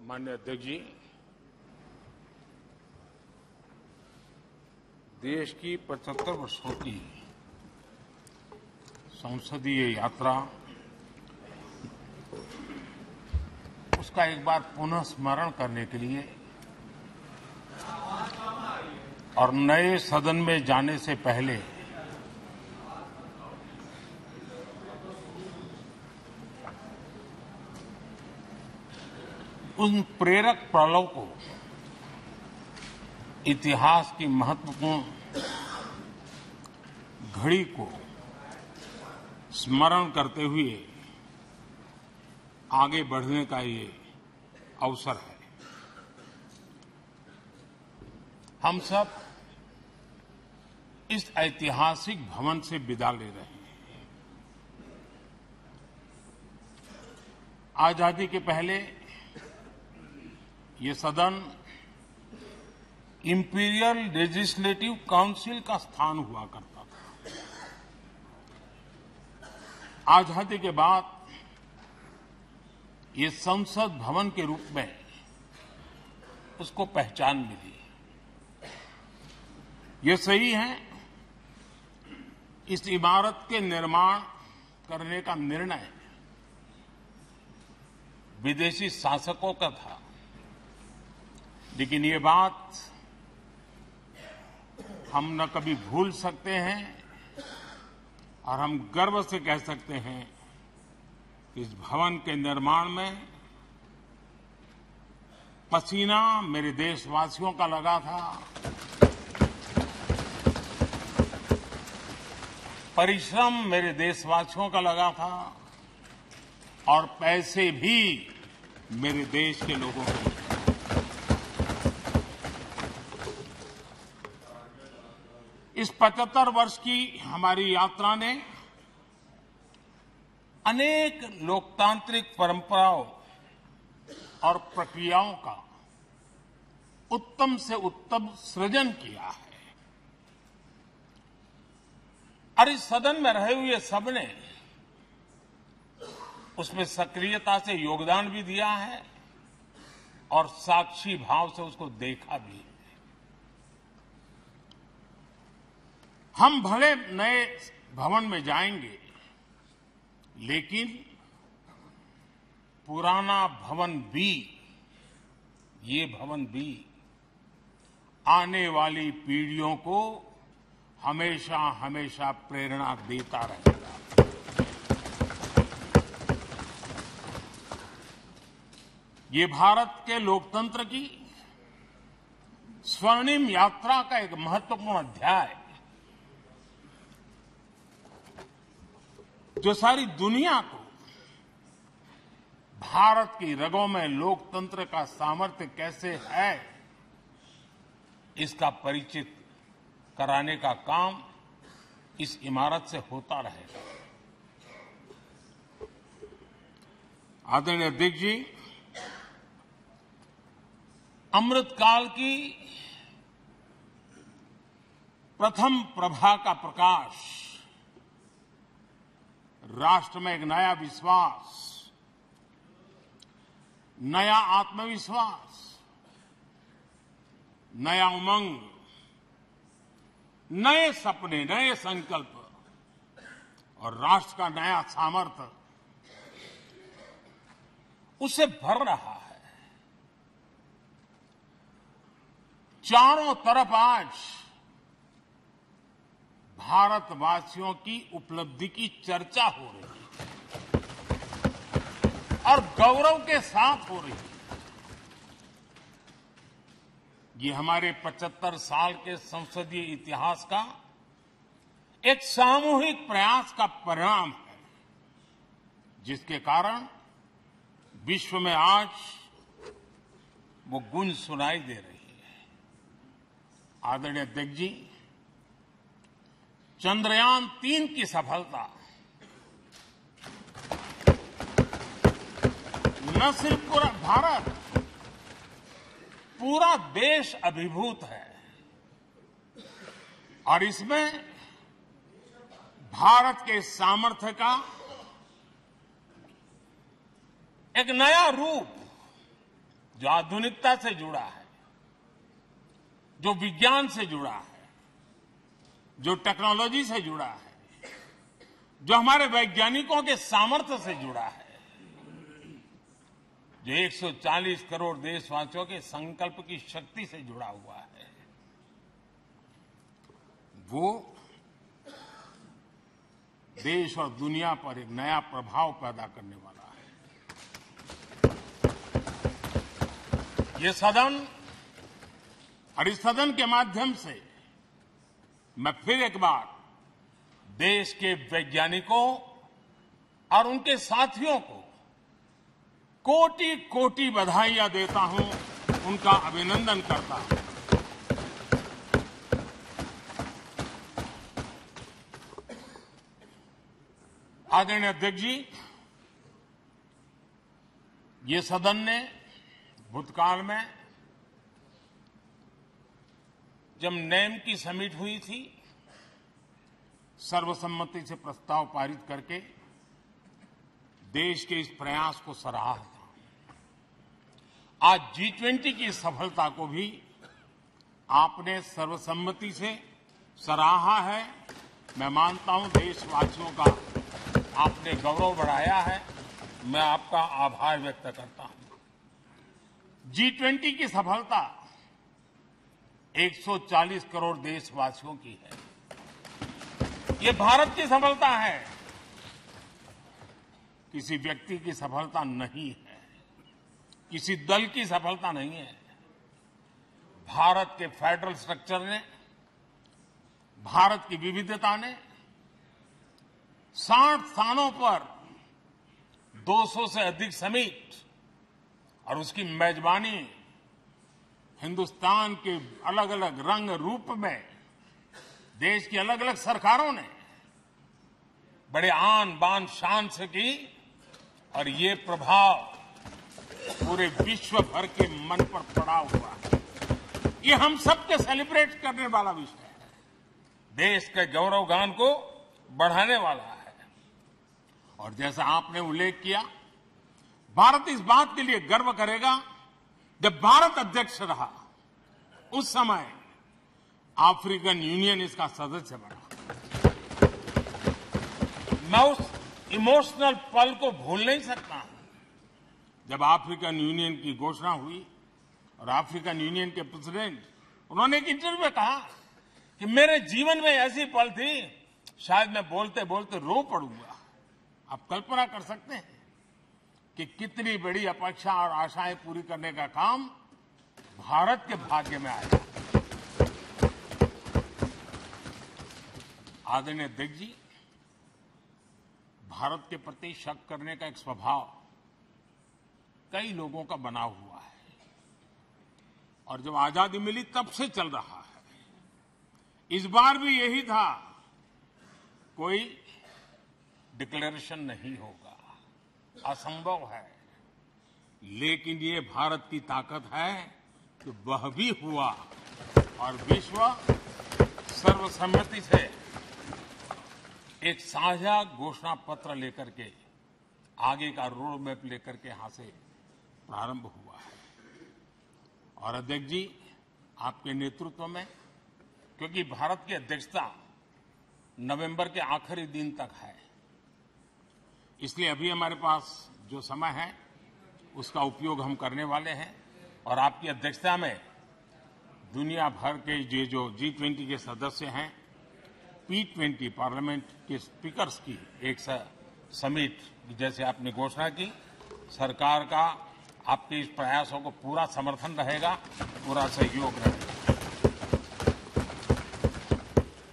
माननीय अध्यक्ष जी, देश की 75 वर्षों की संसदीय यात्रा, उसका एक बार पुनः स्मरण करने के लिए और नए सदन में जाने से पहले उन प्रेरक पलों को, इतिहास की महत्वपूर्ण घड़ी को स्मरण करते हुए आगे बढ़ने का ये अवसर है। हम सब इस ऐतिहासिक भवन से विदा ले रहे हैं। आजादी के पहले ये सदन इंपीरियल लेजिस्लेटिव काउंसिल का स्थान हुआ करता था। आजादी के बाद ये संसद भवन के रूप में उसको पहचान मिली। ये सही है, इस इमारत के निर्माण करने का निर्णय विदेशी शासकों का था, लेकिन ये बात हम न कभी भूल सकते हैं और हम गर्व से कह सकते हैं कि इस भवन के निर्माण में पसीना मेरे देशवासियों का लगा था, परिश्रम मेरे देशवासियों का लगा था और पैसे भी मेरे देश के लोगों के। इस 75 वर्ष की हमारी यात्रा ने अनेक लोकतांत्रिक परंपराओं और प्रक्रियाओं का उत्तम से उत्तम सृजन किया है और इस सदन में रहे हुए सबने उसमें सक्रियता से योगदान भी दिया है और साक्षी भाव से उसको देखा भी है। हम भले नए भवन में जाएंगे, लेकिन पुराना भवन भी, ये भवन भी आने वाली पीढ़ियों को हमेशा हमेशा प्रेरणा देता रहेगा। ये भारत के लोकतंत्र की स्वर्णिम यात्रा का एक महत्वपूर्ण अध्याय, जो सारी दुनिया को भारत की रगों में लोकतंत्र का सामर्थ्य कैसे है, इसका परिचित कराने का काम इस इमारत से होता रहेगा। आदरणीय अध्यक्ष जी, अमृतकाल की प्रथम प्रभा का प्रकाश राष्ट्र में एक नया विश्वास, नया आत्मविश्वास, नया उमंग, नए सपने, नए संकल्प और राष्ट्र का नया सामर्थ्य उसे भर रहा है। चारों तरफ आज भारतवासियों की उपलब्धि की चर्चा हो रही है और गौरव के साथ हो रही है। ये हमारे 75 साल के संसदीय इतिहास का एक सामूहिक प्रयास का परिणाम है, जिसके कारण विश्व में आज वो गूंज सुनाई दे रही है। आदरणीय अध्यक्ष जी, चंद्रयान 3 की सफलता न सिर्फ पूरा भारत, पूरा देश अभिभूत है और इसमें भारत के सामर्थ्य का एक नया रूप जो आधुनिकता से जुड़ा है, जो विज्ञान से जुड़ा है, जो टेक्नोलॉजी से जुड़ा है, जो हमारे वैज्ञानिकों के सामर्थ्य से जुड़ा है, जो 140 करोड़ देशवासियों के संकल्प की शक्ति से जुड़ा हुआ है, वो देश और दुनिया पर एक नया प्रभाव पैदा करने वाला है। ये सदन और इस सदन के माध्यम से मैं फिर एक बार देश के वैज्ञानिकों और उनके साथियों को कोटि कोटि बधाइयां देता हूं, उनका अभिनंदन करता हूं। आदरणीय अध्यक्ष जी, ये सदन ने भूतकाल में जब नेम की समिट हुई थी, सर्वसम्मति से प्रस्ताव पारित करके देश के इस प्रयास को सराहा था। आज G20 की सफलता को भी आपने सर्वसम्मति से सराहा है। मैं मानता हूं देशवासियों का आपने गौरव बढ़ाया है। मैं आपका आभार व्यक्त करता हूं। G20 की सफलता 140 करोड़ देशवासियों की है। ये भारत की सफलता है, किसी व्यक्ति की सफलता नहीं है, किसी दल की सफलता नहीं है। भारत के फेडरल स्ट्रक्चर ने, भारत की विविधता ने 60 स्थानों पर 200 से अधिक समिट और उसकी मेजबानी हिंदुस्तान के अलग अलग रंग रूप में देश की अलग अलग सरकारों ने बड़े आन बान शान से की और ये प्रभाव पूरे विश्व भर के मन पर पड़ा हुआ है। ये हम सबके सेलिब्रेट करने वाला विषय है, देश के गौरवगान को बढ़ाने वाला है। और जैसा आपने उल्लेख किया, भारत इस बात के लिए गर्व करेगा, जब भारत अध्यक्ष रहा उस समय अफ्रीकन यूनियन इसका सदस्य बना। मैं उस इमोशनल पल को भूल नहीं सकता जब अफ्रीकन यूनियन की घोषणा हुई और अफ्रीकन यूनियन के प्रेसिडेंट, उन्होंने एक इंटरव्यू में कहा कि मेरे जीवन में ऐसी पल थी, शायद मैं बोलते बोलते रो पड़ूंगा। आप कल्पना कर सकते हैं कि कितनी बड़ी अपेक्षा और आशाएं पूरी करने का काम भारत के भाग्य में आया। आदरणीय अध्यक्ष जी, भारत के प्रति शक करने का एक स्वभाव कई लोगों का बना हुआ है और जब आजादी मिली तब से चल रहा है। इस बार भी यही था, कोई डिक्लेरेशन नहीं होगा, असंभव है। लेकिन ये भारत की ताकत है कि वह भी हुआ और विश्व सर्वसम्मति से एक साझा घोषणा पत्र लेकर के आगे का रोड मैप लेकर के यहां से प्रारंभ हुआ है। और अध्यक्ष जी, आपके नेतृत्व में, क्योंकि भारत की अध्यक्षता नवंबर के आखिरी दिन तक है, इसलिए अभी हमारे पास जो समय है उसका उपयोग हम करने वाले हैं। और आपकी अध्यक्षता में दुनिया भर के ये जो G20 के सदस्य हैं, P20 पार्लियामेंट के स्पीकर्स की एक समिट, जैसे आपने घोषणा की, सरकार का आपके इस प्रयासों को पूरा समर्थन रहेगा, पूरा सहयोग रहेगा।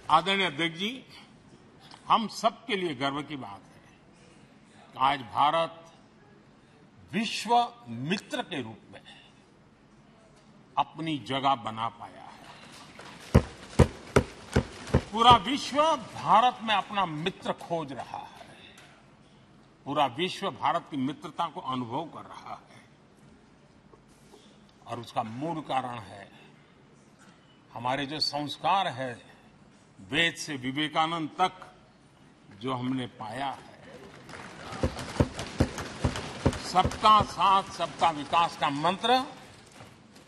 आदरणीय अध्यक्ष जी, हम सबके लिए गर्व की बात है कि आज भारत विश्व मित्र के रूप में अपनी जगह बना पाया है। पूरा विश्व भारत में अपना मित्र खोज रहा है, पूरा विश्व भारत की मित्रता को अनुभव कर रहा है। और उसका मूल कारण है हमारे जो संस्कार है, वेद से विवेकानंद तक जो हमने पाया है। सबका साथ सबका विकास का मंत्र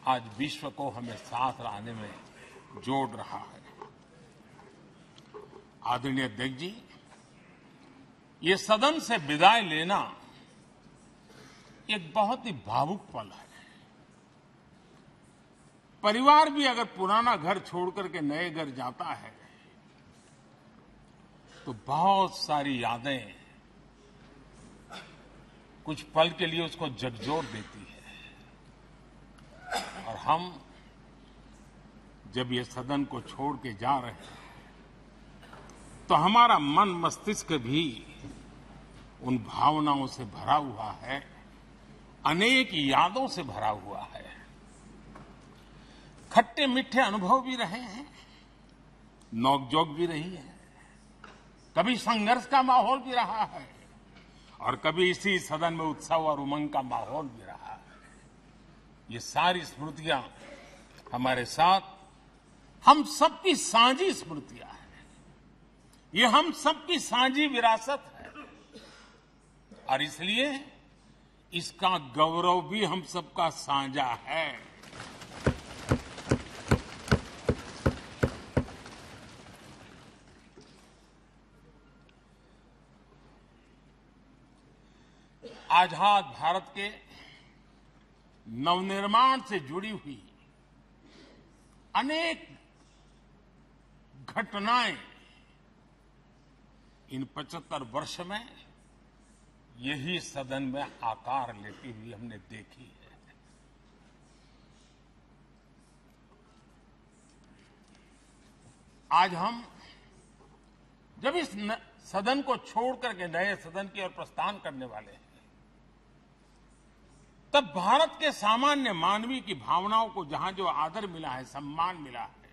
आज विश्व को हमें साथ लाने में जोड़ रहा है। आदरणीय अध्यक्ष जी, ये सदन से विदाई लेना एक बहुत ही भावुक पल है। परिवार भी अगर पुराना घर छोड़कर के नए घर जाता है तो बहुत सारी यादें कुछ पल के लिए उसको झकझोर देती है। और हम जब ये सदन को छोड़ के जा रहे हैं तो हमारा मन मस्तिष्क भी उन भावनाओं से भरा हुआ है, अनेक यादों से भरा हुआ है। खट्टे मीठे अनुभव भी रहे हैं, नोकझोंक भी रही है, कभी संघर्ष का माहौल भी रहा है और कभी इसी सदन में उत्सव और उमंग का माहौल भी रहा है। ये सारी स्मृतियां हमारे साथ हम सबकी साझी स्मृतियां हैं, ये हम सबकी साझी विरासत है और इसलिए इसका गौरव भी हम सबका साझा है। आजाद भारत के नवनिर्माण से जुड़ी हुई अनेक घटनाएं इन 75 वर्ष में यही सदन में आकार लेती हुई हमने देखी है। आज हम जब इस सदन को छोड़ करके नए सदन की ओर प्रस्थान करने वाले हैं तब भारत के सामान्य मानवीय की भावनाओं को जहां जो आदर मिला है, सम्मान मिला है,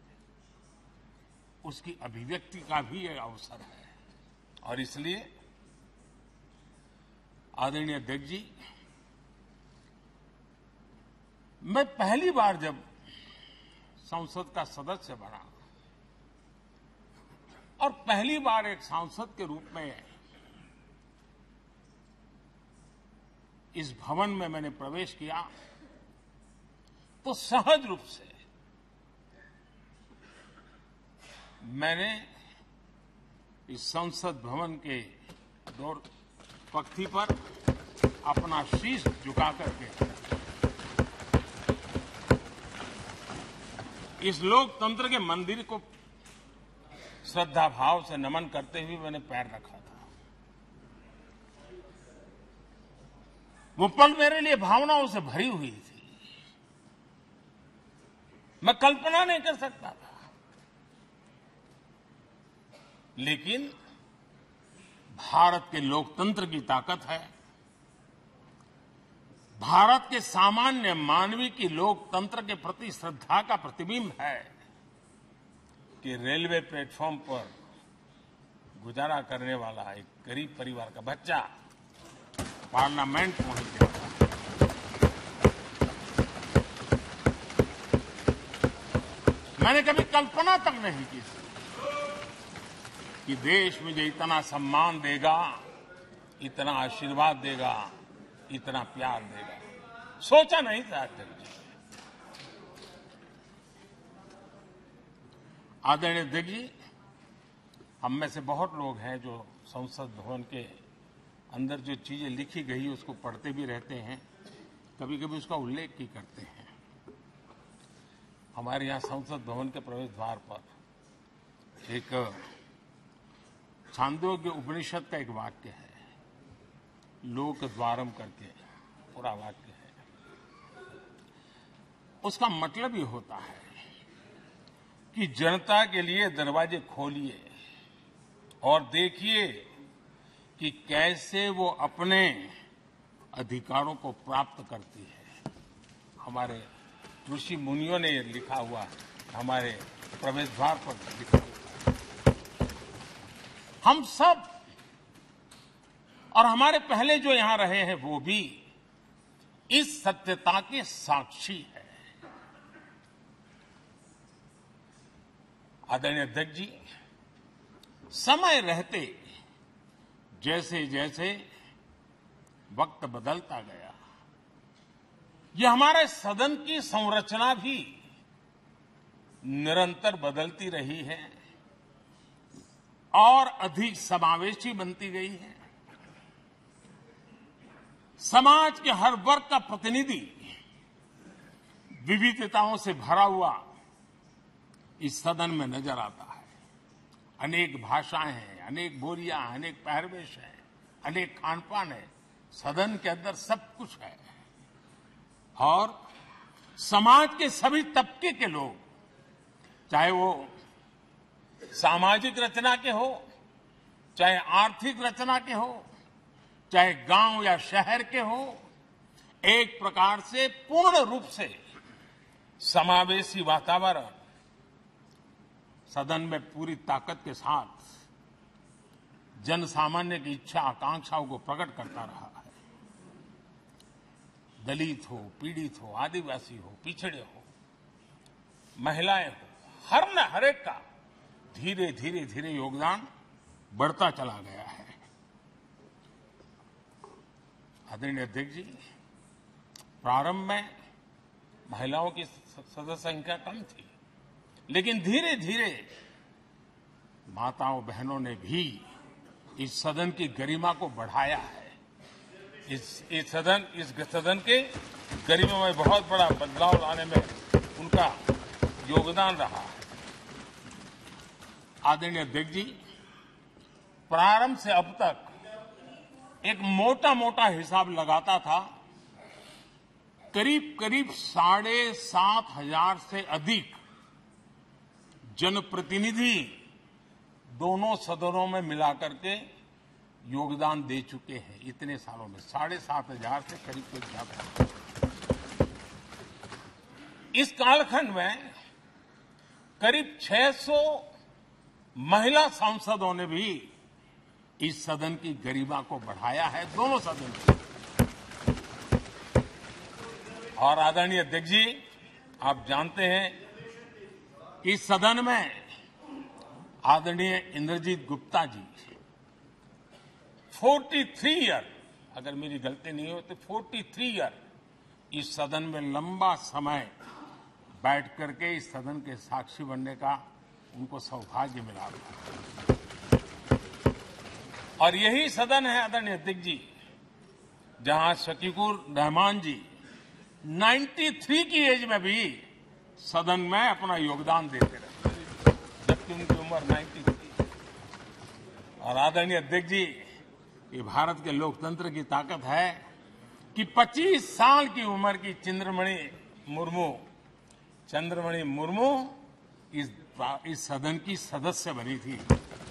उसकी अभिव्यक्ति का भी यह अवसर है। और इसलिए आदरणीय अध्यक्ष जी, मैं पहली बार जब संसद का सदस्य बना और पहली बार एक सांसद के रूप में इस भवन में मैंने प्रवेश किया तो सहज रूप से मैंने इस संसद भवन के दौर पक्ति पर अपना शीश झुका करके इस लोकतंत्र के मंदिर को श्रद्धा भाव से नमन करते हुए मैंने पैर रखा था। वो पल मेरे लिए भावनाओं से भरी हुई थी, मैं कल्पना नहीं कर सकता था। लेकिन भारत के लोकतंत्र की ताकत है, भारत के सामान्य मानवीय की लोकतंत्र के प्रति श्रद्धा का प्रतिबिंब है कि रेलवे प्लेटफॉर्म पर गुजारा करने वाला एक गरीब परिवार का बच्चा पार्लियामेंट पहुंच गया। मैंने कभी कल्पना तक नहीं की कि देश मुझे इतना सम्मान देगा, इतना आशीर्वाद देगा, इतना प्यार देगा। सोचा नहीं था अध्यक्ष जी। आदरणीय अध्यक्ष जी, हम में से बहुत लोग हैं जो संसद भवन के अंदर जो चीजें लिखी गई उसको पढ़ते भी रहते हैं, कभी कभी उसका उल्लेख भी करते हैं। हमारे यहाँ संसद भवन के प्रवेश द्वार पर एक छांदोग्य उपनिषद का एक वाक्य है, लोक द्वारम करके पूरा वाक्य है। उसका मतलब ये होता है कि जनता के लिए दरवाजे खोलिए और देखिए कि कैसे वो अपने अधिकारों को प्राप्त करती है। हमारे ऋषि मुनियों ने लिखा हुआ, हमारे प्रवेश द्वार पर लिखा हुआ। हम सब और हमारे पहले जो यहां रहे हैं वो भी इस सत्यता के साक्षी है। आदरणीय अध्यक्ष जी, समय रहते जैसे जैसे वक्त बदलता गया, ये हमारे सदन की संरचना भी निरंतर बदलती रही है और अधिक समावेशी बनती गई है। समाज के हर वर्ग का प्रतिनिधि विविधताओं से भरा हुआ इस सदन में नजर आता है। अनेक भाषाएं हैं, अनेक बोलियां, अनेक पहरवेश है, अनेक खानपान है। सदन के अंदर सब कुछ है और समाज के सभी तबके के लोग, चाहे वो सामाजिक रचना के हो, चाहे आर्थिक रचना के हो, चाहे गांव या शहर के हो, एक प्रकार से पूर्ण रूप से समावेशी वातावरण सदन में पूरी ताकत के साथ जन सामान्य की इच्छा आकांक्षाओं को प्रकट करता रहा है। दलित हो, पीड़ित हो, आदिवासी हो, पिछड़े हो, महिलाएं हो, हर एक का धीरे धीरे धीरे योगदान बढ़ता चला गया है। आदरणीय अध्यक्ष जी, प्रारंभ में महिलाओं की सदस्य संख्या कम थी, लेकिन धीरे धीरे माताओं बहनों ने भी इस सदन की गरिमा को बढ़ाया है। इस सदन के गरिमा में बहुत बड़ा बदलाव लाने में उनका योगदान रहा है। आदरणीय अध्यक्ष जी, प्रारंभ से अब तक एक मोटा हिसाब लगाता था, करीब 7,500 से अधिक जनप्रतिनिधि दोनों सदनों में मिलाकर के योगदान दे चुके हैं। इतने सालों में 7,500 से करीब ज्यादा। इस कालखंड में करीब 600 महिला सांसदों ने भी इस सदन की गरिमा को बढ़ाया है, दोनों सदन की। और आदरणीय अध्यक्ष जी, आप जानते हैं कि इस सदन में आदरणीय इंद्रजीत गुप्ता जी 43 ईयर, अगर मेरी गलती नहीं हो तो 43 ईयर इस सदन में लंबा समय बैठ करके इस सदन के साक्षी बनने का उनको सौभाग्य मिला। और यही सदन है आदरणीय अध्यक्ष जी जहां शकीकुर रहमान जी 93 की एज में भी सदन में अपना योगदान देते रहे, जबकि उनकी उम्र 93। और आदरणीय अध्यक्ष जी, ये भारत के लोकतंत्र की ताकत है कि 25 साल की उम्र की चंद्रमणि मुर्मू इस सदन की सदस्य बनी थी।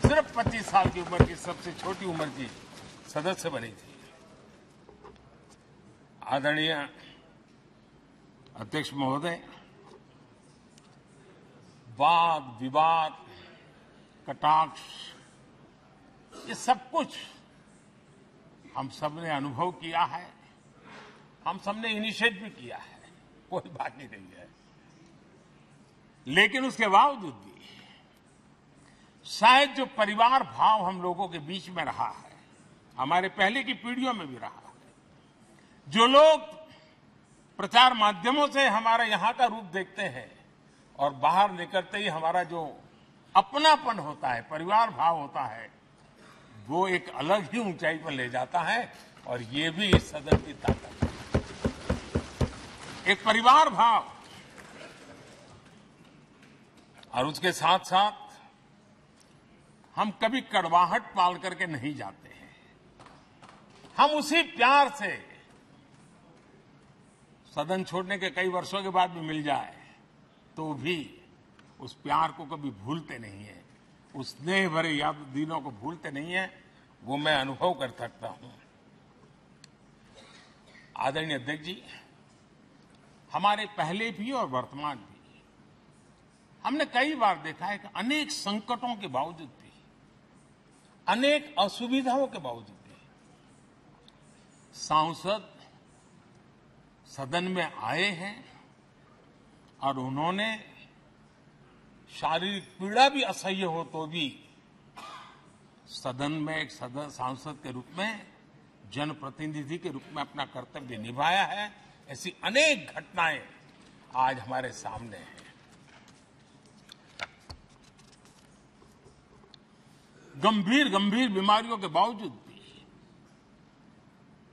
सिर्फ 25 साल की उम्र की, सबसे छोटी उम्र की सदस्य बनी थी। आदरणीय अध्यक्ष महोदय, वाद विवाद, कटाक्ष, ये सब कुछ हम सबने अनुभव किया है, हम सबने इनिशिएट भी किया है, कोई बाकी नहीं है। लेकिन उसके बावजूद भी शायद जो परिवार भाव हम लोगों के बीच में रहा है, हमारे पहले की पीढ़ियों में भी रहा है, जो लोग प्रचार माध्यमों से हमारे यहां का रूप देखते हैं और बाहर निकलते ही हमारा जो अपनापन होता है, परिवार भाव होता है, वो एक अलग ही ऊंचाई पर ले जाता है। और ये भी इस सदन की ताकत है, एक परिवार भाव। और उसके साथ साथ हम कभी कड़वाहट पाल करके नहीं जाते हैं। हम उसी प्यार से सदन छोड़ने के कई वर्षों के बाद भी मिल जाए तो भी उस प्यार को कभी भूलते नहीं है, उस स्नेह भरे याद दिनों को भूलते नहीं है। वो मैं अनुभव कर सकता हूं। आदरणीय अध्यक्ष जी, हमारे पहले भी और वर्तमान भी हमने कई बार देखा है कि अनेक संकटों के बावजूद भी, अनेक असुविधाओं के बावजूद भी सांसद सदन में आए हैं और उन्होंने शारीरिक पीड़ा भी असह्य हो तो भी सदन में एक सांसद के रूप में, जनप्रतिनिधि के रूप में अपना कर्तव्य निभाया है। ऐसी अनेक घटनाएं आज हमारे सामने हैं। गंभीर गंभीर बीमारियों के बावजूद भी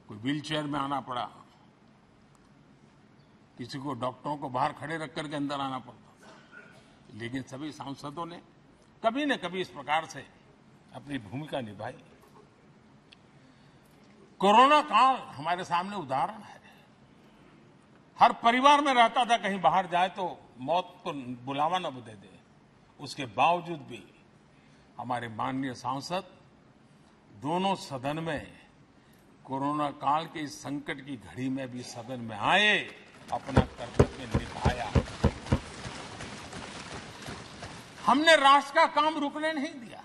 कोई व्हीलचेयर में आना पड़ा, किसी को डॉक्टरों को बाहर खड़े रख करके अंदर आना पड़ता था, लेकिन सभी सांसदों ने कभी न कभी इस प्रकार से अपनी भूमिका निभाई। कोरोना काल हमारे सामने उदाहरण है। हर परिवार में रहता था कहीं बाहर जाए तो मौत को बुलावा न दे दे, उसके बावजूद भी हमारे माननीय सांसद दोनों सदन में कोरोना काल के इस संकट की घड़ी में भी सदन में आए, अपना कर्तव्य निभाया। हमने राष्ट्र का काम रुकने नहीं दिया।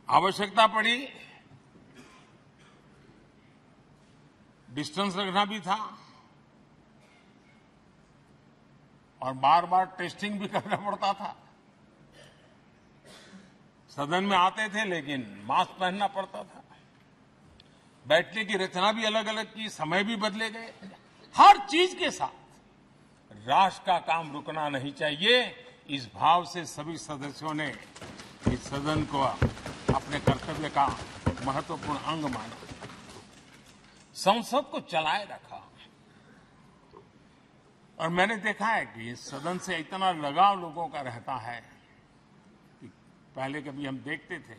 आवश्यकता पड़ी, डिस्टेंस रखना भी था और बार बार टेस्टिंग भी करना पड़ता था। सदन में आते थे लेकिन मास्क पहनना पड़ता था। बैठने की रचना भी अलग अलग की, समय भी बदले गए। हर चीज के साथ राष्ट्र का काम रुकना नहीं चाहिए, इस भाव से सभी सदस्यों ने इस सदन को अपने कर्तव्य का महत्वपूर्ण अंग माना, संसद को चलाए रखा। और मैंने देखा है कि इस सदन से इतना लगाव लोगों का रहता है कि पहले कभी हम देखते थे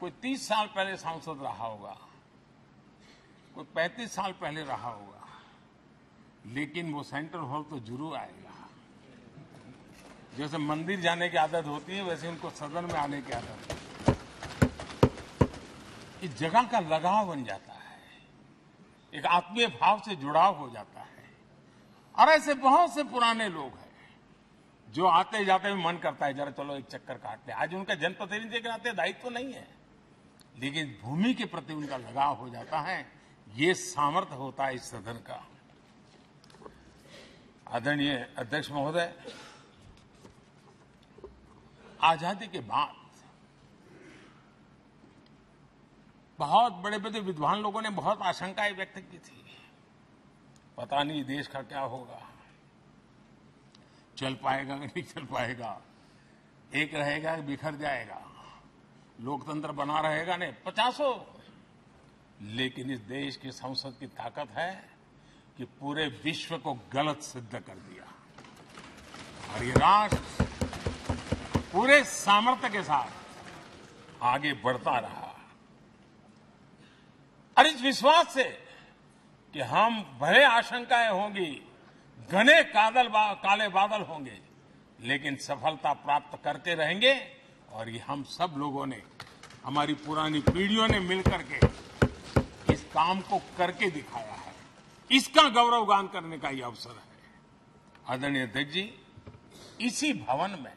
कोई 30 साल पहले सांसद रहा होगा, कोई 35 साल पहले रहा होगा, लेकिन वो सेंट्रल हॉल तो जरूर आएगा। जैसे मंदिर जाने की आदत होती है, वैसे उनको सदन में आने की आदत है। इस जगह का लगाव बन जाता है, एक आत्मीय भाव से जुड़ाव हो जाता है। और ऐसे बहुत से पुराने लोग हैं जो आते जाते में मन करता है जरा चलो एक चक्कर काटते हैं। आज उनका जनप्रतिनिधि के नाते दायित्व तो नहीं है, लेकिन भूमि के प्रति उनका लगाव हो जाता है। ये सामर्थ्य होता है इस सदन का। आदरणीय अध्यक्ष महोदय, आजादी के बाद बहुत बड़े बड़े विद्वान लोगों ने बहुत आशंकाएं व्यक्त की थी। पता नहीं देश का क्या होगा, चल पाएगा कि नहीं चल पाएगा, एक रहेगा कि बिखर जाएगा, लोकतंत्र बना रहेगा नहीं, 50। लेकिन इस देश की संसद की ताकत है कि पूरे विश्व को गलत सिद्ध कर दिया और ये राष्ट्र पूरे सामर्थ्य के साथ आगे बढ़ता रहा। और इस विश्वास से कि हम भले आशंकाएं होंगी, घने काले बादल होंगे, लेकिन सफलता प्राप्त करते रहेंगे। और ये हम सब लोगों ने, हमारी पुरानी पीढ़ियों ने मिलकर के इस काम को करके दिखाया है। इसका गौरवगान करने का ये अवसर है। आदरणीय अध्यक्ष जी, इसी भवन में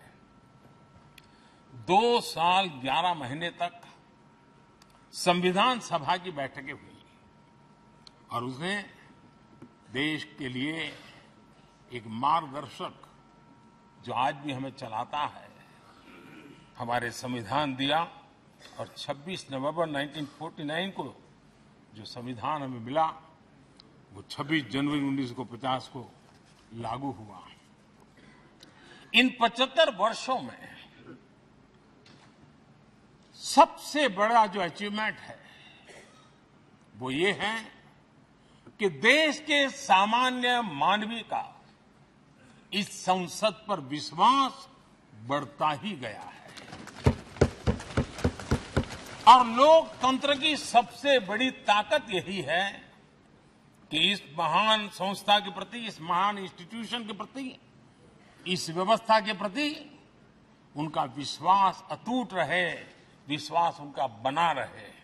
2 साल 11 महीने तक संविधान सभा की बैठकें हुई और उसने देश के लिए एक मार्गदर्शक जो आज भी हमें चलाता है, हमारे संविधान दिया। और 26 नवंबर 1949 को जो संविधान हमें मिला, वो 26 जनवरी 1950 को लागू हुआ। इन 75 वर्षों में सबसे बड़ा जो अचीवमेंट है वो ये है कि देश के सामान्य मानवी का इस संसद पर विश्वास बढ़ता ही गया है। और लोकतंत्र की सबसे बड़ी ताकत यही है कि इस महान संस्था के प्रति, इस महान इंस्टीट्यूशन के प्रति, इस व्यवस्था के प्रति उनका विश्वास अटूट रहे, विश्वास उनका बना रहे।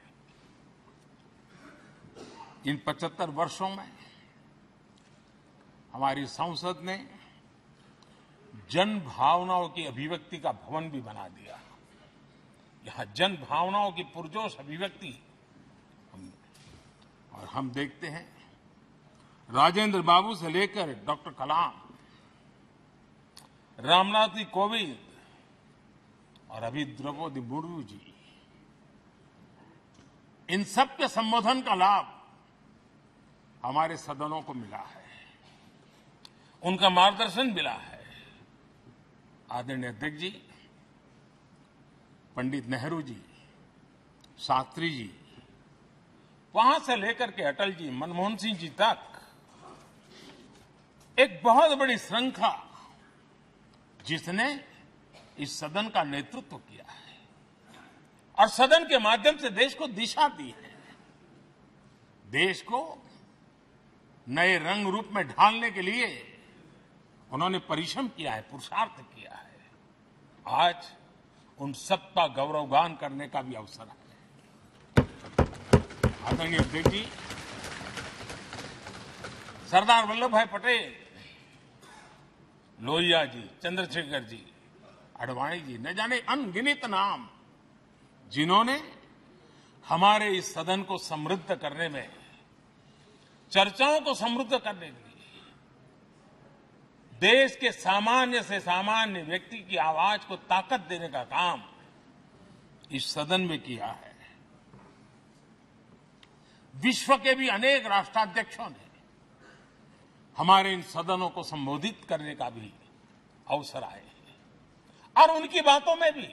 इन 75 वर्षों में हमारी संसद ने जन भावनाओं की अभिव्यक्ति का भवन भी बना दिया। यहां जन भावनाओं की पुरजोश अभिव्यक्ति और हम देखते हैं राजेंद्र बाबू से लेकर डॉक्टर कलाम, रामनाथ कोविंद और अभी द्रौपदी मुर्मू जी, इन सब के संबोधन का लाभ हमारे सदनों को मिला है, उनका मार्गदर्शन मिला है। आदरणीय अध्यक्ष जी, पंडित नेहरू जी, शास्त्री जी, वहां से लेकर के अटल जी, मनमोहन सिंह जी तक एक बहुत बड़ी श्रृंखला जिसने इस सदन का नेतृत्व किया है और सदन के माध्यम से देश को दिशा दी है, देश को नए रंग रूप में ढालने के लिए उन्होंने परिश्रम किया है, पुरुषार्थ किया है। आज उन सबका गौरवगान करने का भी अवसर है। आदरणीय अध्यक्ष जी, सरदार वल्लभ भाई पटेल, लोहिया जी, चंद्रशेखर जी, आडवाणी जी, न जाने अनगिनत नाम, जिन्होंने हमारे इस सदन को समृद्ध करने में, चर्चाओं को समृद्ध करने के लिए, देश के सामान्य से सामान्य व्यक्ति की आवाज को ताकत देने का काम इस सदन में किया है। विश्व के भी अनेक राष्ट्राध्यक्षों ने हमारे इन सदनों को संबोधित करने का भी अवसर आए हैं और उनकी बातों में भी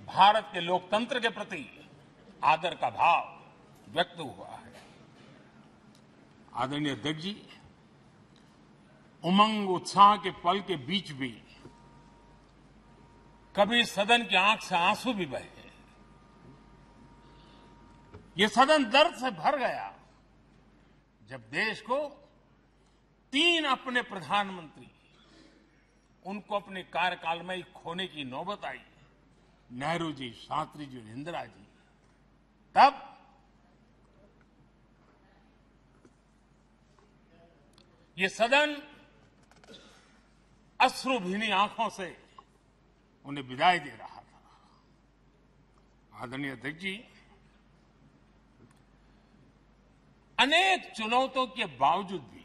भारत के लोकतंत्र के प्रति आदर का भाव व्यक्त हुआ है। आदरणीय अध्यक्ष जी, उमंग उत्साह के पल के बीच भी कभी सदन की आंख से आंसू भी बहे। ये सदन दर्द से भर गया जब देश को 3 अपने प्रधानमंत्री उनको अपने कार्यकाल में ही खोने की नौबत आई, नेहरू जी, शास्त्री जी और इंदिरा जी। तब ये सदन अश्रुभीनी आंखों से उन्हें विदाई दे रहा था। आदरणीय अध्यक्ष जी, अनेक चुनौतियों के बावजूद भी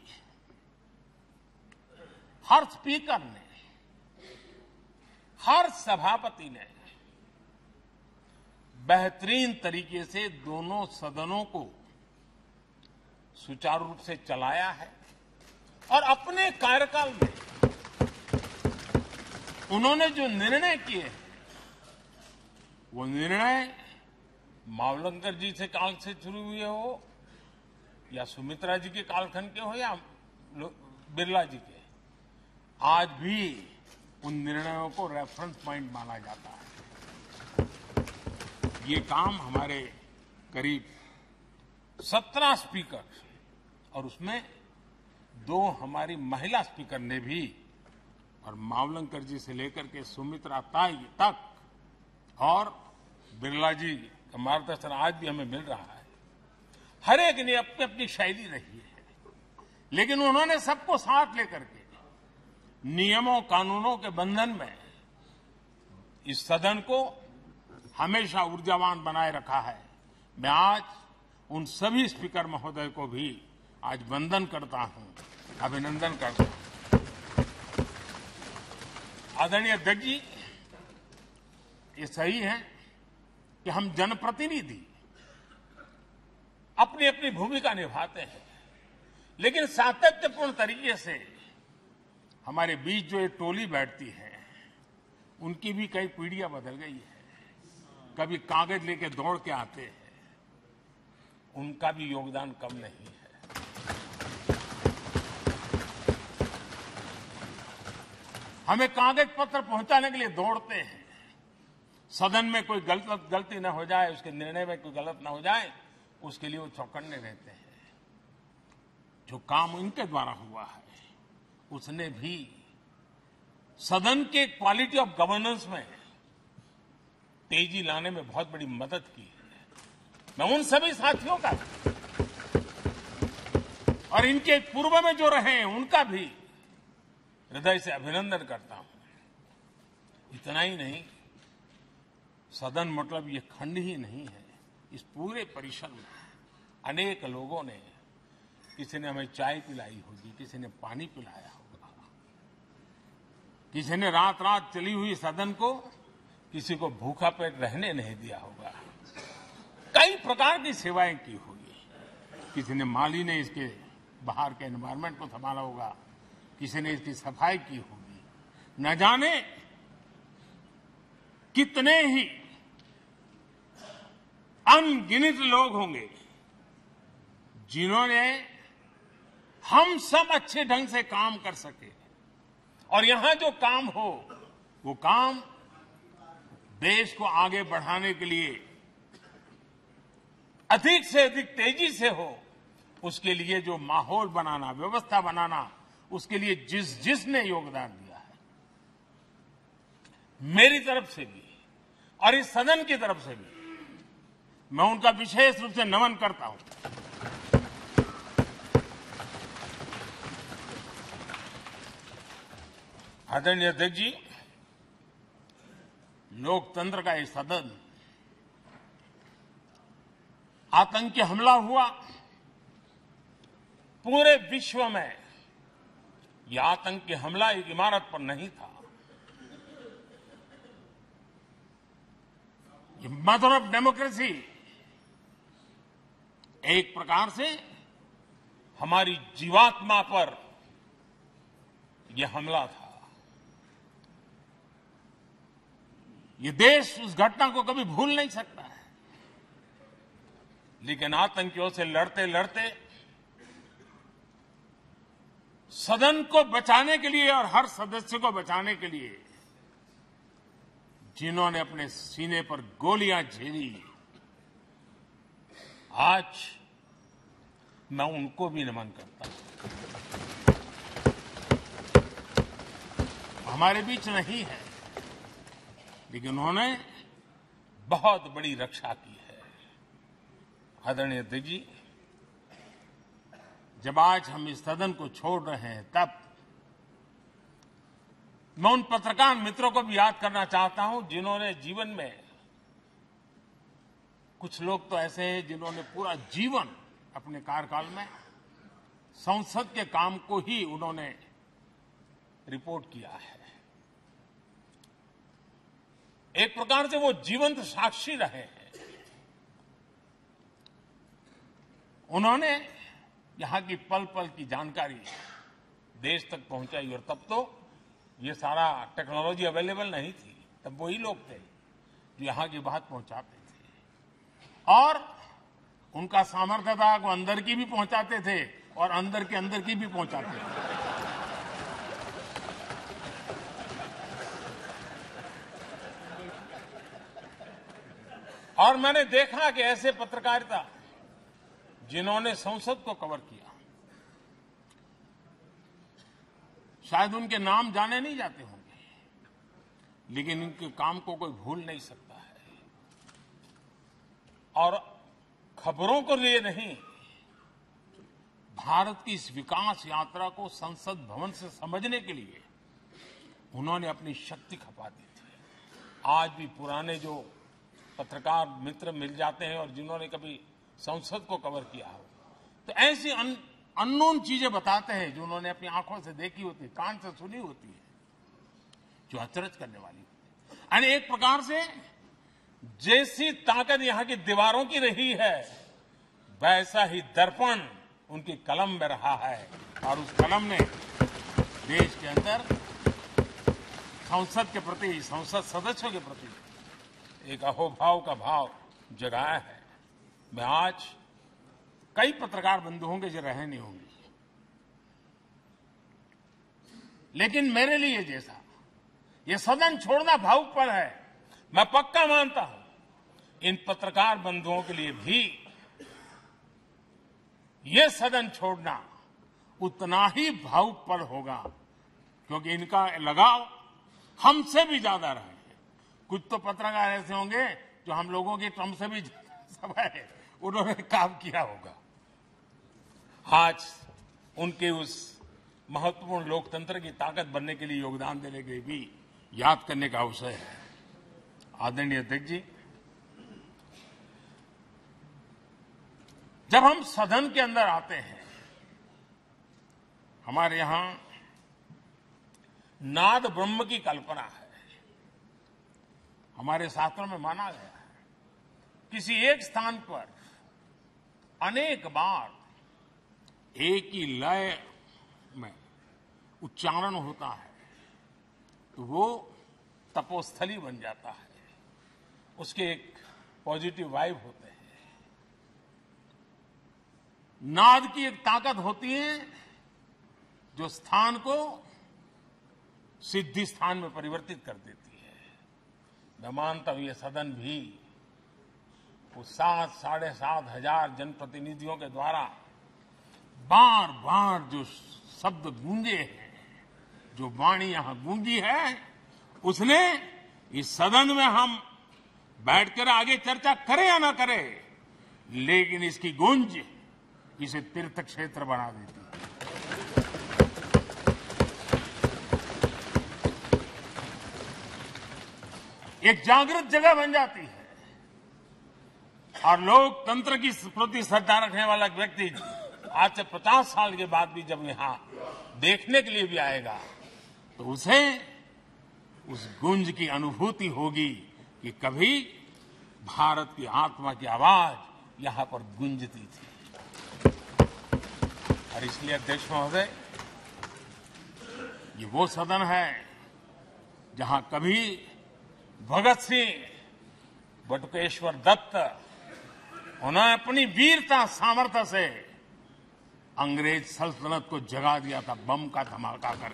हर स्पीकर ने, हर सभापति ने बेहतरीन तरीके से दोनों सदनों को सुचारू रूप से चलाया है और अपने कार्यकाल में उन्होंने जो निर्णय किए, वो निर्णय मावलंकर जी से काल से शुरू हुए हो या सुमित्रा जी के कालखंड के हो या बिरला जी के, आज भी उन निर्णयों को रेफरेंस पॉइंट माना जाता है। ये काम हमारे करीब 17 स्पीकर और उसमें 2 हमारी महिला स्पीकर ने भी, और मावलंकर जी से लेकर के सुमित्रा ताई तक और बिरला जी का मार्गदर्शन आज भी हमें मिल रहा है। हर एक ने अपनी अपनी शैली रही है, लेकिन उन्होंने सबको साथ लेकर के नियमों कानूनों के बंधन में इस सदन को हमेशा ऊर्जावान बनाए रखा है। मैं आज उन सभी स्पीकर महोदय को भी आज वंदन करता हूं, अभिनंदन करता हूं। आदरणीय अध्यक्ष जी, ये सही है कि हम जनप्रतिनिधि अपनी अपनी भूमिका निभाते हैं, लेकिन सातत्यपूर्ण तरीके से हमारे बीच जो एक टोली बैठती है, उनकी भी कई पीढ़ियां बदल गई है। कभी कागज लेके दौड़ के आते हैं, उनका भी योगदान कम नहीं है। हमें कागज पत्र पहुंचाने के लिए दौड़ते हैं, सदन में कोई गलती न हो जाए, उसके निर्णय में कोई गलत न हो जाए, उसके लिए वो चौकन्ने रहते हैं। जो काम इनके द्वारा हुआ है, उसने भी सदन के क्वालिटी ऑफ गवर्नेंस में तेजी लाने में बहुत बड़ी मदद की है। मैं उन सभी साथियों का और इनके पूर्व में जो रहे हैं उनका भी हृदय से अभिनंदन करता हूं। इतना ही नहीं, सदन मतलब ये खंड ही नहीं है, इस पूरे परिसर में अनेक लोगों ने, किसी ने हमें चाय पिलाई होगी, किसी ने पानी पिलाया होगा, किसी ने रात रात चली हुई सदन को किसी को भूखा पेट रहने नहीं दिया होगा। कई प्रकार की सेवाएं की होगी। किसी ने, माली ने इसके बाहर के एनवायरनमेंट को संभाला होगा, किसी ने इसकी सफाई की होगी। न जाने कितने ही अनगिनत लोग होंगे जिन्होंने हम सब अच्छे ढंग से काम कर सके, और यहां जो काम हो वो काम देश को आगे बढ़ाने के लिए अधिक से अधिक तेजी से हो, उसके लिए जो माहौल बनाना, व्यवस्था बनाना, उसके लिए जिसने योगदान दिया है, मेरी तरफ से भी और इस सदन की तरफ से भी मैं उनका विशेष रूप से नमन करता हूं। आदरणीय अध्यक्ष जी, लोकतंत्र का ये सदन, आतंकी हमला हुआ, पूरे विश्व में यह आतंकी हमला एक इमारत पर नहीं था, ये मदर ऑफ डेमोक्रेसी एक प्रकार से हमारी जीवात्मा पर यह हमला था। ये देश उस घटना को कभी भूल नहीं सकता है, लेकिन आतंकियों से लड़ते लड़ते सदन को बचाने के लिए और हर सदस्य को बचाने के लिए जिन्होंने अपने सीने पर गोलियां झेली, आज मैं उनको भी नमन करता हूं। हमारे बीच नहीं है, लेकिन उन्होंने बहुत बड़ी रक्षा की है। आदरणीय अध्यक्ष जी, जब आज हम इस सदन को छोड़ रहे हैं, तब मैं उन पत्रकार मित्रों को भी याद करना चाहता हूं जिन्होंने जीवन में, कुछ लोग तो ऐसे हैं जिन्होंने पूरा जीवन अपने कार्यकाल में संसद के काम को ही उन्होंने रिपोर्ट किया है। एक प्रकार से वो जीवंत साक्षी रहे हैं। उन्होंने यहां की पल पल की जानकारी देश तक पहुंचाई, और तब तो ये सारा टेक्नोलॉजी अवेलेबल नहीं थी। तब वही लोग थे जो यहां की बात पहुंचाते थे, और उनका सामर्थ्य था वो अंदर की भी पहुंचाते थे और अंदर की भी पहुंचाते थे। और मैंने देखा कि ऐसे पत्रकारिता जिन्होंने संसद को कवर किया, शायद उनके नाम जाने नहीं जाते होंगे, लेकिन इनके काम को कोई भूल नहीं सकता है। और खबरों को लिए नहीं, भारत की इस विकास यात्रा को संसद भवन से समझने के लिए उन्होंने अपनी शक्ति खपा दी थी। आज भी पुराने जो पत्रकार मित्र मिल जाते हैं और जिन्होंने कभी संसद को कवर किया हो, तो ऐसी अननोन चीजें बताते हैं जो उन्होंने अपनी आंखों से देखी होती है, कान से सुनी होती है, जो अचरज करने वाली होती है। यानी एक प्रकार से जैसी ताकत यहां की दीवारों की रही है, वैसा ही दर्पण उनकी कलम में रहा है, और उस कलम ने देश के अंदर संसद के प्रति, संसद सदस्यों के प्रति एक अहोभाव का भाव जगाया है। मैं आज, कई पत्रकार बंधु होंगे जो रहे नहीं होंगे, लेकिन मेरे लिए जैसा ये सदन छोड़ना भावुक पल है, मैं पक्का मानता हूं इन पत्रकार बंधुओं के लिए भी ये सदन छोड़ना उतना ही भावुक पल होगा, क्योंकि इनका लगाव हमसे भी ज्यादा रहे। कुछ तो पत्रकार ऐसे होंगे जो हम लोगों की टर्म से भी ज्यादा है, उन्होंने काम किया होगा। आज उनके उस महत्वपूर्ण लोकतंत्र की ताकत बनने के लिए, योगदान देने के लिए भी याद करने का अवसर है। आदरणीय अध्यक्ष जी, जब हम सदन के अंदर आते हैं, हमारे यहां नाद ब्रह्म की कल्पना है। हमारे शास्त्रों में माना गया है, किसी एक स्थान पर अनेक बार एक ही लय में उच्चारण होता है तो वो तपोस्थली बन जाता है, उसके एक पॉजिटिव वाइब होते हैं। नाद की एक ताकत होती है जो स्थान को सिद्धि स्थान में परिवर्तित कर देती है। मैं मानता हूं ये सदन भी उस 7,500 जनप्रतिनिधियों के द्वारा बार बार जो शब्द गूंजे हैं, जो वाणी यहां गूंजी है, उसने इस सदन में हम बैठकर आगे चर्चा करें या ना करें, लेकिन इसकी गूंज इसे तीर्थ क्षेत्र बना देती है। एक जागृत जगह बन जाती है और लोकतंत्र की प्रति श्रद्धा रखने वाला व्यक्ति आज से 50 साल के बाद भी जब यहां देखने के लिए भी आएगा तो उसे उस गूंज की अनुभूति होगी कि कभी भारत की आत्मा की आवाज यहां पर गूंजती थी। और इसलिए अध्यक्ष महोदय, ये वो सदन है जहां कभी भगत सिंह, बटुकेश्वर दत्त, उन्होंने अपनी वीरता सामर्थ्य से अंग्रेज सल्तनत को जगा दिया था बम का धमाका कर।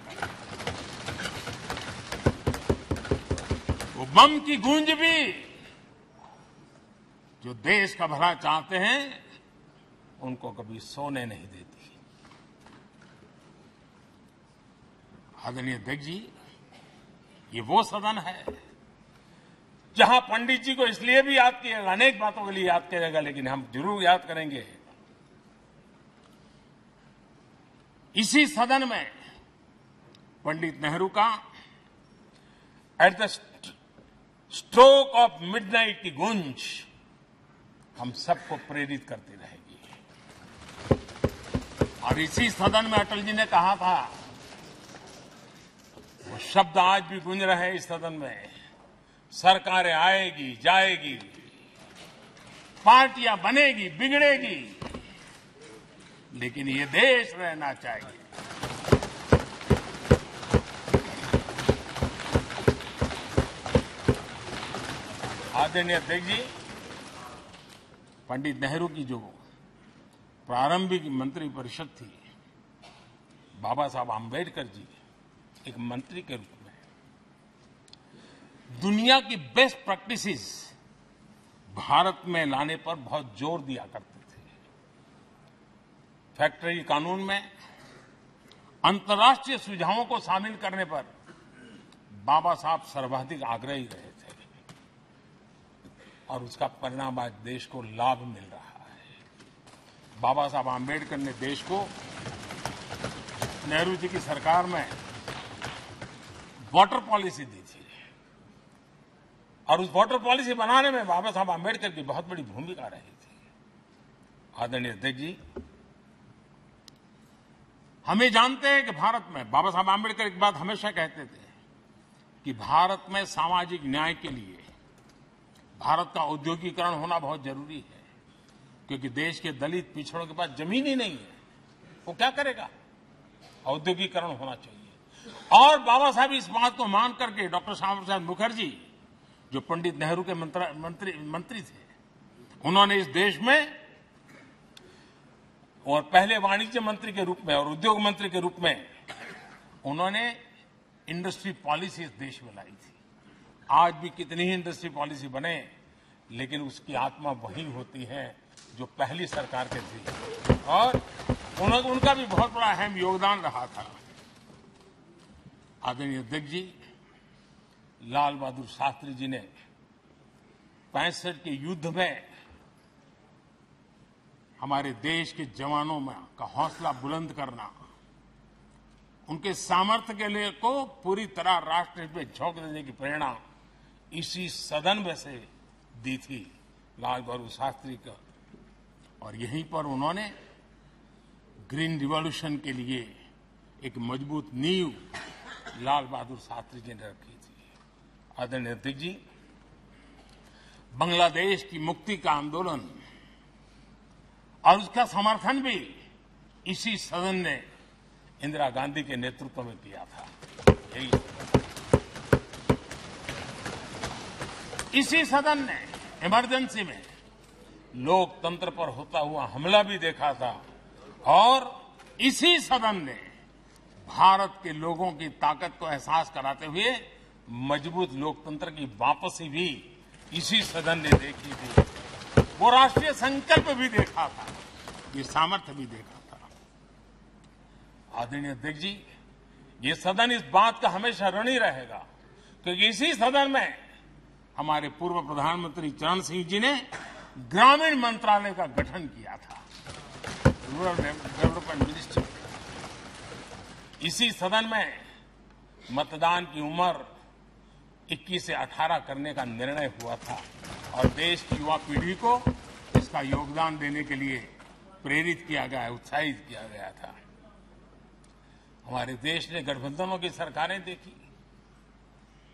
वो बम की गूंज भी जो देश का भला चाहते हैं उनको कभी सोने नहीं देती। आदरणीय अध्यक्ष जी, ये वो सदन है जहां पंडित जी को इसलिए भी याद किएगा, अनेक बातों के लिए याद करेगा, लेकिन हम जरूर याद करेंगे इसी सदन में पंडित नेहरू का at the stroke of midnight की गूंज हम सबको प्रेरित करती रहेगी। और इसी सदन में अटल जी ने कहा था, वो शब्द आज भी गूंज रहे हैं इस सदन में, सरकारें आएगी जाएगी, पार्टियां बनेगी बिगड़ेगी, लेकिन ये देश रहना चाहिए। आदरणीय अध्यक्ष जी, पंडित नेहरू की जो प्रारंभिक मंत्री परिषद थी, बाबा साहब आंबेडकर जी एक मंत्री के रूप में दुनिया की बेस्ट प्रैक्टिसेस भारत में लाने पर बहुत जोर दिया करते थे। फैक्ट्री कानून में अंतर्राष्ट्रीय सुझावों को शामिल करने पर बाबा साहब सर्वाधिक आग्रही रहे थे और उसका परिणाम आज देश को लाभ मिल रहा है। बाबा साहब आंबेडकर ने देश को नेहरू जी की सरकार में वाटर पॉलिसी दी थी और उस वाटर पॉलिसी बनाने में बाबा साहब आंबेडकर की बहुत बड़ी भूमिका रही थी। आदरणीय अध्यक्ष जी, हमें जानते हैं कि भारत में बाबा साहब आंबेडकर एक बात हमेशा कहते थे कि भारत में सामाजिक न्याय के लिए भारत का औद्योगिकरण होना बहुत जरूरी है, क्योंकि देश के दलित पिछड़ों के पास जमीन ही नहीं है, वो क्या करेगा? औद्योगिकरण होना चाहिए। और बाबा साहब इस बात को मान करके डॉक्टर श्यामा प्रसाद मुखर्जी, जो पंडित नेहरू के मंत्री थे, उन्होंने इस देश में और पहले वाणिज्य मंत्री के रूप में और उद्योग मंत्री के रूप में उन्होंने इंडस्ट्री पॉलिसी इस देश में लाई थी। आज भी कितनी ही इंडस्ट्री पॉलिसी बने, लेकिन उसकी आत्मा वही होती है जो पहली सरकार के थी और उनका भी बहुत बड़ा अहम योगदान रहा था। आदरणीय अध्यक्ष जी, लाल बहादुर शास्त्री जी ने 65 के युद्ध में हमारे देश के जवानों में का हौसला बुलंद करना, उनके सामर्थ्य के लिए को पूरी तरह राष्ट्र हित में झोंक देने की प्रेरणा इसी सदन में से दी थी लाल बहादुर शास्त्री का। और यहीं पर उन्होंने ग्रीन रिवॉल्यूशन के लिए एक मजबूत नींव लाल बहादुर शास्त्री जी ने रखी थी। आदरणीय अध्यक्ष जी, बांग्लादेश की मुक्ति का आंदोलन और उसका समर्थन भी इसी सदन ने इंदिरा गांधी के नेतृत्व में किया था। यही इसी सदन ने इमरजेंसी में लोकतंत्र पर होता हुआ हमला भी देखा था और इसी सदन ने भारत के लोगों की ताकत को एहसास कराते हुए मजबूत लोकतंत्र की वापसी भी इसी सदन ने देखी थी। वो राष्ट्रीय संकल्प भी देखा था, ये सामर्थ्य भी देखा था। आदरणीय अध्यक्ष जी, ये सदन इस बात का हमेशा ऋणी रहेगा क्योंकि इसी सदन में हमारे पूर्व प्रधानमंत्री चरण सिंह जी ने ग्रामीण मंत्रालय का गठन किया था, रूरल डेवलपमेंट मिनिस्ट्री। इसी सदन में मतदान की उम्र 21 से 18 करने का निर्णय हुआ था और देश की युवा पीढ़ी को इसका योगदान देने के लिए प्रेरित किया गया, उत्साहित किया गया था। हमारे देश ने गठबंधनों की सरकारें देखी,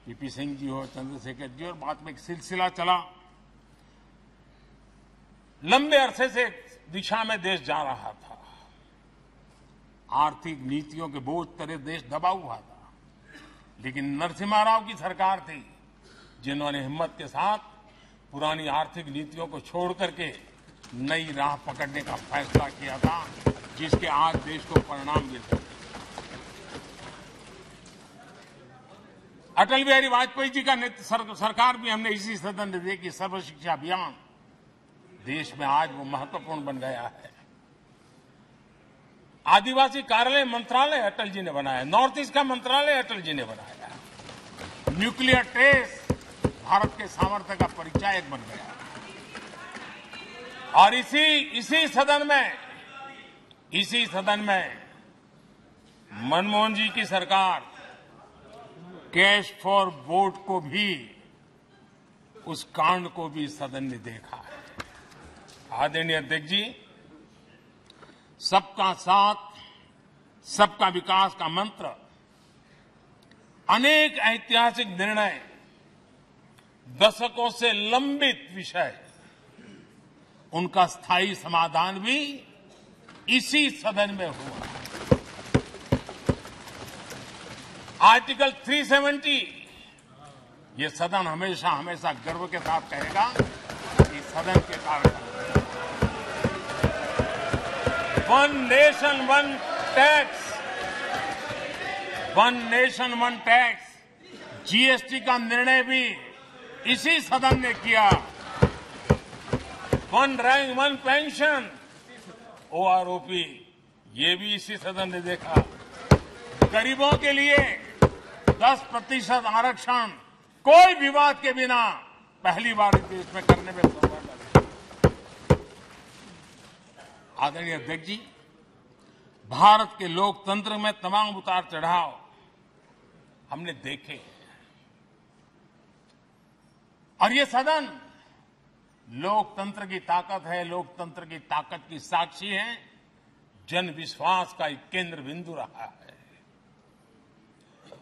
पीपी सिंह जी हो, चंद्रशेखर जी, और बाद में एक सिलसिला चला। लंबे अरसे से दिशा में देश जा रहा था, आर्थिक नीतियों के बोझ तले देश दबा हुआ था, लेकिन नरसिम्हा राव की सरकार थी जिन्होंने हिम्मत के साथ पुरानी आर्थिक नीतियों को छोड़ करके नई राह पकड़ने का फैसला किया था, जिसके आज देश को परिणाम मिल रहे हैं। अटल बिहारी वाजपेयी जी का सरकार भी हमने इसी सदन ने देखी। सर्व शिक्षा अभियान देश में आज वो महत्वपूर्ण बन गया है। आदिवासी कार्यालय मंत्रालय अटल जी ने बनाया, नॉर्थ ईस्ट का मंत्रालय अटल जी ने बनाया, न्यूक्लियर टेस्ट भारत के सामर्थ्य का परिचायक बन गया। और इसी सदन में मनमोहन जी की सरकार कैश फॉर वोट को भी, उस कांड को भी सदन ने देखा है। आदरणीय अध्यक्ष जी, सबका साथ सबका विकास का मंत्र, अनेक ऐतिहासिक निर्णय, दशकों से लंबित विषय, उनका स्थायी समाधान भी इसी सदन में हुआ। आर्टिकल 370, ये सदन हमेशा हमेशा गर्व के साथ कहेगा कि सदन के कारण one nation one tax, one nation one tax, GST का निर्णय भी इसी सदन ने किया। One rank one pension, OROP, ये भी इसी सदन ने देखा। गरीबों के लिए 10% आरक्षण कोई विवाद के बिना पहली बार इस देश में करने में सफल रहे। आदरणीय अध्यक्ष जी, भारत के लोकतंत्र में तमाम उतार चढ़ाव हमने देखे और ये सदन लोकतंत्र की ताकत है, लोकतंत्र की ताकत की साक्षी है, जन विश्वास का एक केंद्र बिंदु रहा है।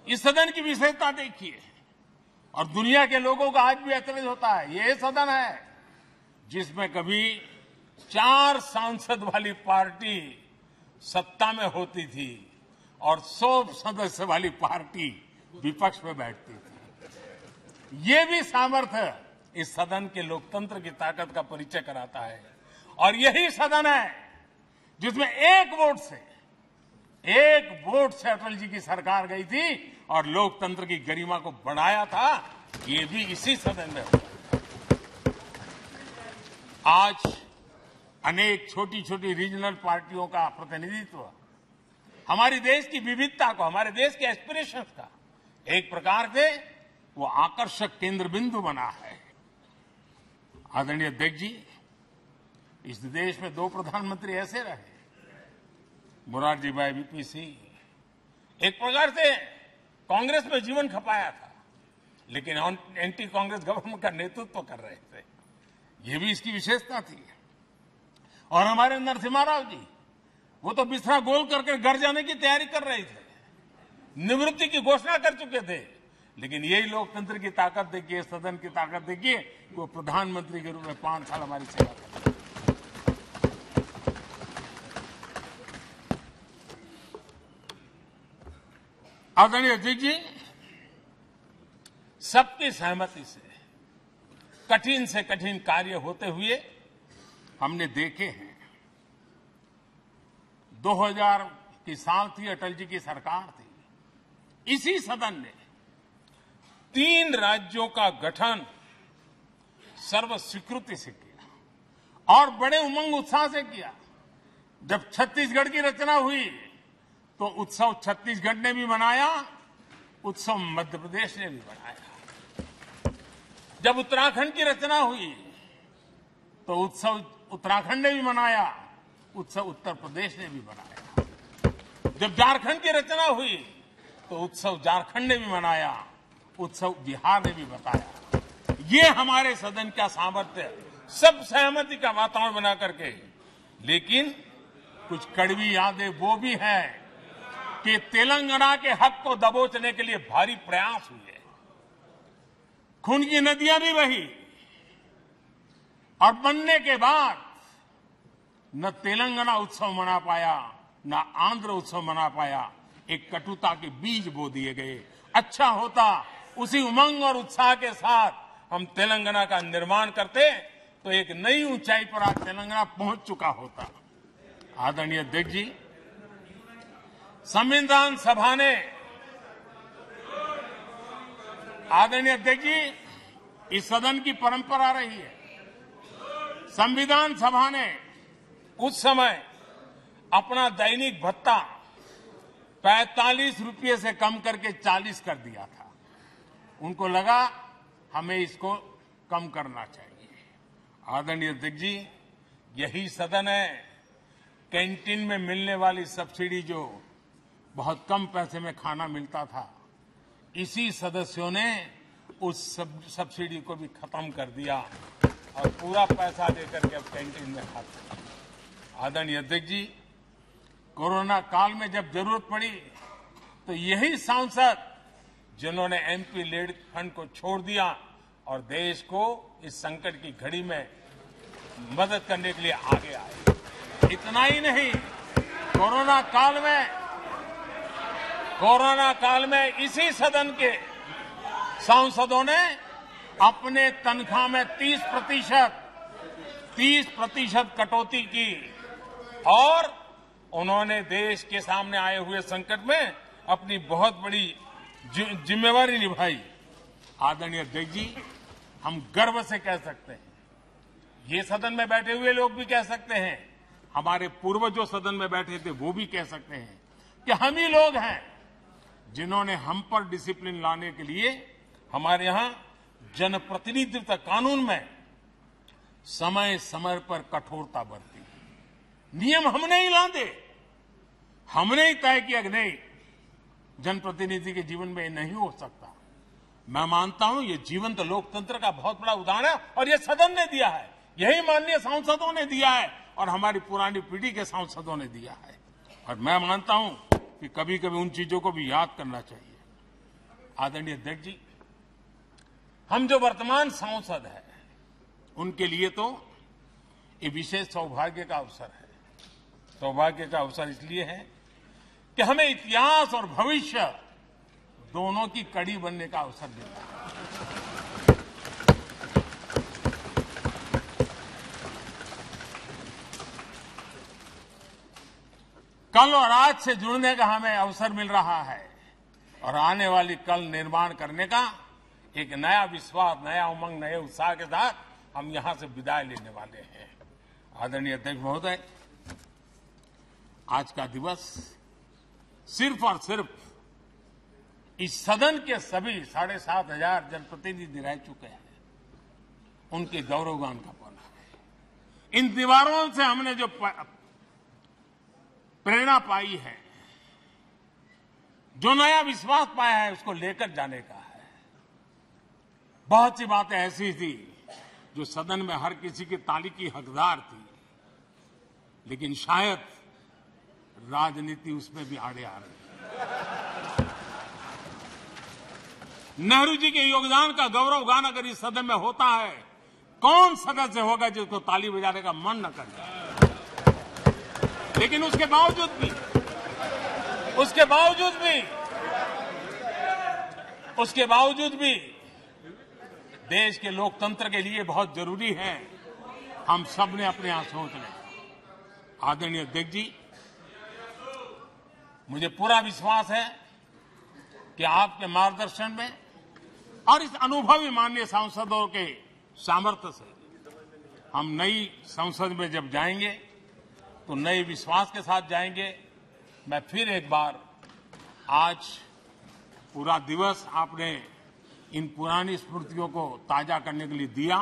इस सदन की विशेषता देखिए और दुनिया के लोगों का आज भी ऐतराज होता है। ये सदन है जिसमें कभी 4 सांसद वाली पार्टी सत्ता में होती थी और 100 सदस्य वाली पार्टी विपक्ष में बैठती थी। ये भी सामर्थ्य इस सदन के लोकतंत्र की ताकत का परिचय कराता है। और यही सदन है जिसमें एक वोट से अटल जी की सरकार गई थी और लोकतंत्र की गरिमा को बढ़ाया था। ये भी इसी सदन में हुआ। आज अनेक छोटी छोटी रीजनल पार्टियों का प्रतिनिधित्व हमारे देश की विविधता को, हमारे देश के एस्पिरेशंस का एक प्रकार से वो आकर्षक केंद्र बिंदु बना है। आदरणीय अध्यक्ष जी, इस देश में 2 प्रधानमंत्री ऐसे रहे, मोरारजी भाई, वीपी सिंह। एक प्रकार से कांग्रेस में जीवन खपाया था, लेकिन एंटी कांग्रेस गवर्नमेंट का नेतृत्व कर रहे थे। ये भी इसकी विशेषता थी। और हमारे नरसिम्हा राव जी, वो तो बिस्तरा गोल करके घर जाने की तैयारी कर रहे थे, निवृत्ति की घोषणा कर चुके थे। लेकिन यही लोकतंत्र की ताकत देखिए, सदन की ताकत देखिए, वो प्रधानमंत्री के रूप में 5 साल हमारी सेवा कर। आदरणीय अध्यक्ष जी, सबकी सहमति से कठिन से कठिन कार्य होते हुए हमने देखे हैं। 2000 की साल थी, अटल जी की सरकार थी। इसी सदन ने 3 राज्यों का गठन सर्व स्वीकृति से किया और बड़े उमंग उत्साह से किया। जब छत्तीसगढ़ की रचना हुई तो उत्सव छत्तीसगढ़ ने भी मनाया, उत्सव मध्य प्रदेश ने भी मनाया। जब उत्तराखंड की रचना हुई तो उत्सव उत्तराखंड ने भी मनाया, उत्सव उत्तर प्रदेश ने भी मनाया। जब झारखंड की रचना हुई तो उत्सव झारखंड ने भी मनाया, उत्सव बिहार ने भी बताया। ये हमारे सदन का सामर्थ्य, सब सहमति का वातावरण बना करके। लेकिन कुछ कड़वी यादें वो भी हैं कि तेलंगाना के हक को दबोचने के लिए भारी प्रयास हुए, खून की नदियां भी बही और बनने के बाद न तेलंगाना उत्सव मना पाया, न आंध्र उत्सव मना पाया। एक कटुता के बीज बो दिए गए। अच्छा होता उसी उमंग और उत्साह के साथ हम तेलंगाना का निर्माण करते तो एक नई ऊंचाई पर आज तेलंगाना पहुंच चुका होता। आदरणीय अध्यक्ष जी, संविधान सभा ने, आदरणीय अध्यक्ष जी, इस सदन की परंपरा रही है। संविधान सभा ने उस समय अपना दैनिक भत्ता 45 रुपये से कम करके 40 कर दिया था। उनको लगा हमें इसको कम करना चाहिए। आदरणीय अध्यक्ष जी, यही सदन है कैंटीन में मिलने वाली सब्सिडी, जो बहुत कम पैसे में खाना मिलता था, इसी सदस्यों ने उस सब्सिडी को भी खत्म कर दिया और पूरा पैसा देकर के अब कैंटीन में खाते हैं। आदरणीय अध्यक्ष जी, कोरोना काल में जब जरूरत पड़ी तो यही सांसद जिन्होंने एमपी लेड फंड को छोड़ दिया और देश को इस संकट की घड़ी में मदद करने के लिए आगे आए। इतना ही नहीं, कोरोना काल में इसी सदन के सांसदों ने अपने तनख्वाह में 30% कटौती की और उन्होंने देश के सामने आए हुए संकट में अपनी बहुत बड़ी जिम्मेवारी निभाई। आदरणीय अध्यक्ष जी, हम गर्व से कह सकते हैं, ये सदन में बैठे हुए लोग भी कह सकते हैं, हमारे पूर्वज जो सदन में बैठे थे वो भी कह सकते हैं कि हम ही लोग हैं जिन्होंने हम पर डिसिप्लिन लाने के लिए हमारे यहां जनप्रतिनिधित्व कानून में समय समय पर कठोरता बरती। नियम हमने ही लादे, हमने ही तय किया कि नहीं, जनप्रतिनिधि के जीवन में ये नहीं हो सकता। मैं मानता हूं ये जीवंत लोकतंत्र का बहुत बड़ा उदाहरण है और ये सदन ने दिया है, यही माननीय सांसदों ने दिया है और हमारी पुरानी पीढ़ी के सांसदों ने दिया है। और मैं मानता हूं कि कभी कभी उन चीजों को भी याद करना चाहिए। आदरणीय अध्यक्ष जी, हम जो वर्तमान सांसद हैं उनके लिए तो ये विशेष सौभाग्य का अवसर है। सौभाग्य का अवसर इसलिए है कि हमें इतिहास और भविष्य दोनों की कड़ी बनने का अवसर मिला है। कल और आज से जुड़ने का हमें अवसर मिल रहा है और आने वाली कल निर्माण करने का एक नया विश्वास, नया उमंग, नए उत्साह के साथ हम यहां से विदाई लेने वाले हैं। आदरणीय अध्यक्ष महोदय, आज का दिवस सिर्फ और सिर्फ इस सदन के सभी 7,500 जनप्रतिनिधि रह चुके हैं उनके गौरवगान का पल है। इन दीवारों से हमने जो प्रेरणा पाई है, जो नया विश्वास पाया है, उसको लेकर जाने का है। बहुत सी बातें ऐसी थी जो सदन में हर किसी की ताली की हकदार थी, लेकिन शायद राजनीति उसमें भी आड़े आ रही है। नेहरू जी के योगदान का गौरवगान अगर इस सदन में होता है, कौन सदस्य होगा जिसको ताली बजाने का मन न करे। लेकिन उसके बावजूद भी उसके बावजूद भी देश के लोकतंत्र के लिए बहुत जरूरी है हम सब ने अपने यहां सोच लें। आदरणीय अध्यक्ष जी, मुझे पूरा विश्वास है कि आपके मार्गदर्शन में और इस अनुभवी माननीय सांसदों के सामर्थ्य से हम नई संसद में जब जाएंगे तो नए विश्वास के साथ जाएंगे। मैं फिर एक बार आज पूरा दिवस आपने इन पुरानी स्मृतियों को ताजा करने के लिए दिया,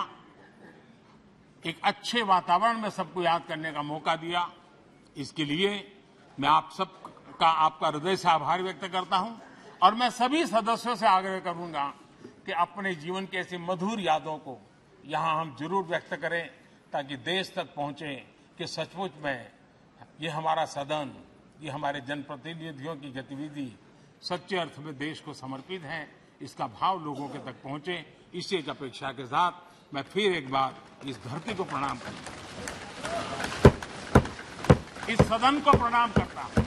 एक अच्छे वातावरण में सबको याद करने का मौका दिया। इसके लिए मैं आप सबका आपका हृदय से आभार व्यक्त करता हूं और मैं सभी सदस्यों से आग्रह करूंगा कि अपने जीवन की ऐसी मधुर यादों को यहां हम जरूर व्यक्त करें ताकि देश तक पहुंचे कि सचमुच में ये हमारा सदन, ये हमारे जनप्रतिनिधियों की गतिविधि सच्चे अर्थ में देश को समर्पित है, इसका भाव लोगों के तक पहुंचे। इसी एक अपेक्षा के साथ मैं फिर एक बार इस धरती को प्रणाम करता हूं, इस सदन को प्रणाम करता हूं।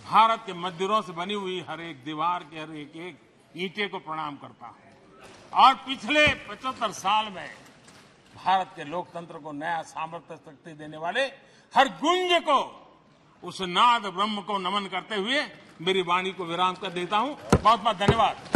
भारत के मंदिरों से बनी हुई हर एक दीवार के हर एक ईंटे को प्रणाम करता हूं और पिछले 75 साल में भारत के लोकतंत्र को नया सामर्थ्य शक्ति देने वाले हर गुंज को, उस नाद ब्रह्म को नमन करते हुए मेरी वाणी को विराम कर देता हूं। बहुत बहुत धन्यवाद।